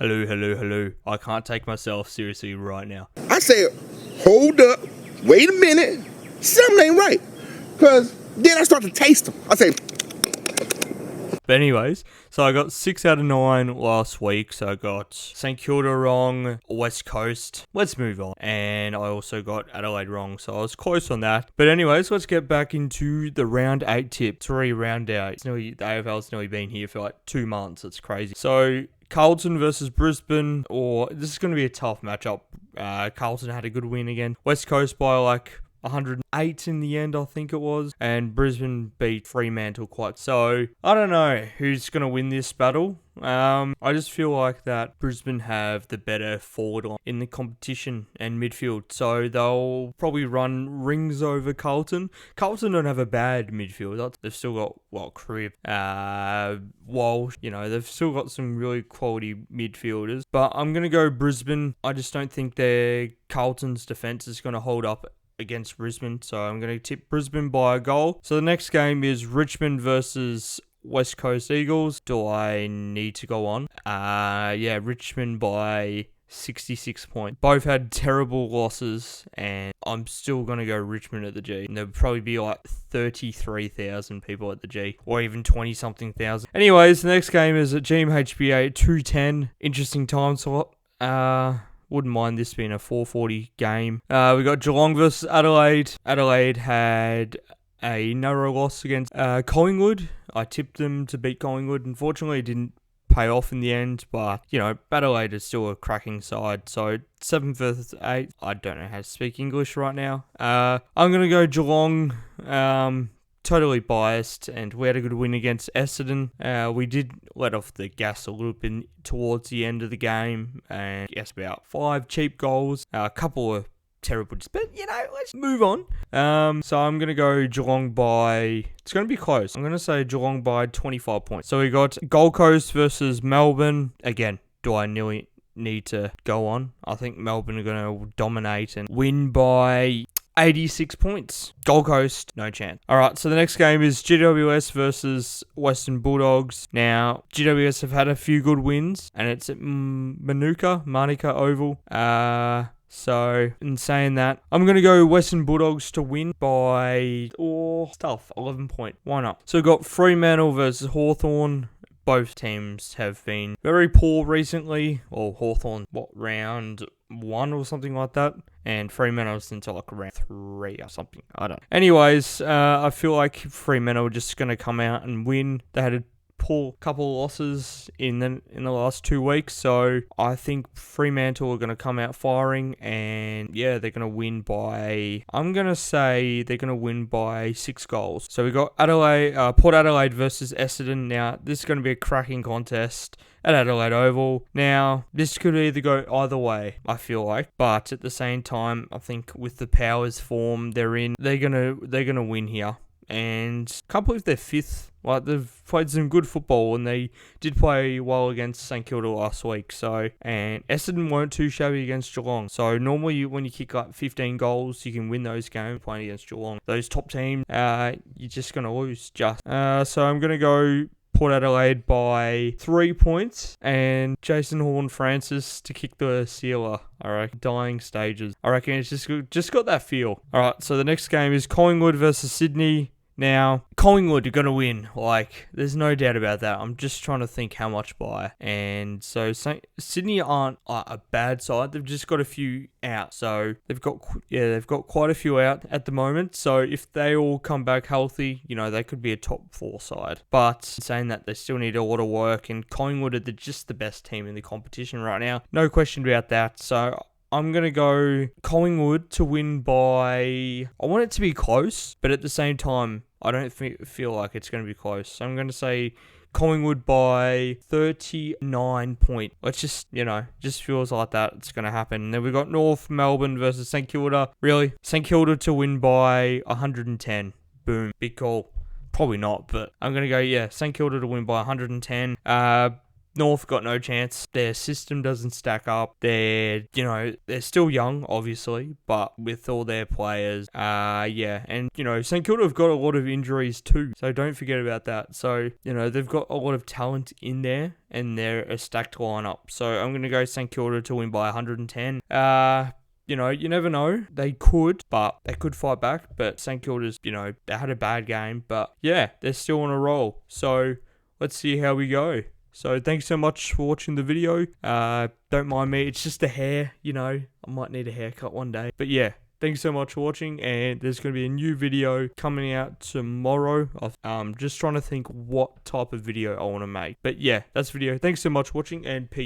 Hello, hello, hello. I can't take myself seriously right now. I say, hold up, wait a minute, something ain't right. Because then I start to taste them. I say, But anyways, so I got 6 out of 9 last week. So I got St Kilda wrong, West Coast. Let's move on. And I also got Adelaide wrong, so I was close on that. But anyways, let's get back into the round 8 tip. 3 round 8. The AFL's nearly been here for like 2 months. It's crazy. So Carlton versus Brisbane, or this is going to be a tough matchup. Carlton had a good win again. West Coast by like 108 in the end, I think it was, and Brisbane beat Fremantle quite. So I don't know who's going to win this battle. I just feel like that Brisbane have the better forward line in the competition and midfield, so they'll probably run rings over Carlton. Carlton don't have a bad midfield. They've still got Crib, Walsh. They've still got some really quality midfielders. But I'm gonna go Brisbane. I just don't think Carlton's defense is gonna hold up against Brisbane, so I'm going to tip Brisbane by a goal. So the next game is Richmond versus West Coast Eagles. Do I need to go on? Richmond by 66 points. Both had terrible losses, and I'm still going to go Richmond at the G. And there'll probably be like 33,000 people at the G, or even 20-something thousand. Anyways, the next game is at GMHBA 2:10. Interesting time slot. Wouldn't mind this being a 4:40 game. We got Geelong versus Adelaide. Adelaide had a narrow loss against Collingwood. I tipped them to beat Collingwood. Unfortunately, it didn't pay off in the end, but, Adelaide is still a cracking side. So 7 versus 8. I don't know how to speak English right now. I'm going to go Geelong. Totally biased, and we had a good win against Essendon. We did let off the gas a little bit towards the end of the game, and yes, about 5 cheap goals, a couple of terrible, but let's move on. So I'm gonna go Geelong by. It's gonna be close. I'm gonna say Geelong by 25 points. So we got Gold Coast versus Melbourne. Again, do I nearly need to go on? I think Melbourne are gonna dominate and win by 86 points. Gold Coast, no chance. Alright, so the next game is GWS versus Western Bulldogs. Now, GWS have had a few good wins, and it's at Manuka Oval. So, in saying that, I'm going to go Western Bulldogs to win by 11 points. Why not? So, we've got Fremantle versus Hawthorn. Both teams have been very poor recently. Or Hawthorn, round 1 or something like that? And Fremantle's into like round 3 or something. I don't know. Anyways, I feel like Fremantle are just going to come out and win. They had a poor couple of losses in the last 2 weeks, so I think Fremantle are going to come out firing, and they're going to win by, I'm going to say they're going to win by 6 goals. So we got Port Adelaide versus Essendon. Now, this is going to be a cracking contest at Adelaide Oval. Now, this could either go either way, I feel like, but at the same time, I think with the powers form they're in, they're gonna win here. And can't believe they're 5th. Like, they've played some good football, and they did play well against St Kilda last week. So, and Essendon weren't too shabby against Geelong. So normally when you kick like 15 goals, you can win those games playing against Geelong. Those top teams, you're just gonna lose. So I'm gonna go Port Adelaide by 3 points, and Jason Horne-Francis to kick the sealer. Alright, dying stages. I reckon it's just got that feel. Alright, so the next game is Collingwood versus Sydney. Now, Collingwood are going to win. Like, there's no doubt about that. I'm just trying to think how much by. And so Sydney aren't a bad side. They've just got a few out. So they've got quite a few out at the moment. So if they all come back healthy, they could be a top 4 side. But saying that, they still need a lot of work. And Collingwood are just the best team in the competition right now. No question about that. So I'm going to go Collingwood to win by, I want it to be close, but at the same time, I don't feel like it's going to be close. So I'm going to say Collingwood by 39 points. It's just feels like that it's going to happen. And then we've got North Melbourne versus St Kilda. Really? St Kilda to win by 110. Boom. Big call. Probably not, but I'm going to go, St Kilda to win by 110. North got no chance. Their system doesn't stack up. They're still young, obviously, but with all their players, yeah. And, St Kilda have got a lot of injuries too, so don't forget about that. So, they've got a lot of talent in there, and they're a stacked lineup. So I'm going to go St Kilda to win by 110. You never know. They could fight back. But St Kilda's, they had a bad game. But yeah, they're still on a roll. So let's see how we go. So thanks so much for watching the video. Don't mind me. It's just a hair, I might need a haircut one day. But yeah, thanks so much for watching. And there's going to be a new video coming out tomorrow. I'm just trying to think what type of video I want to make. But yeah, that's the video. Thanks so much for watching, and peace.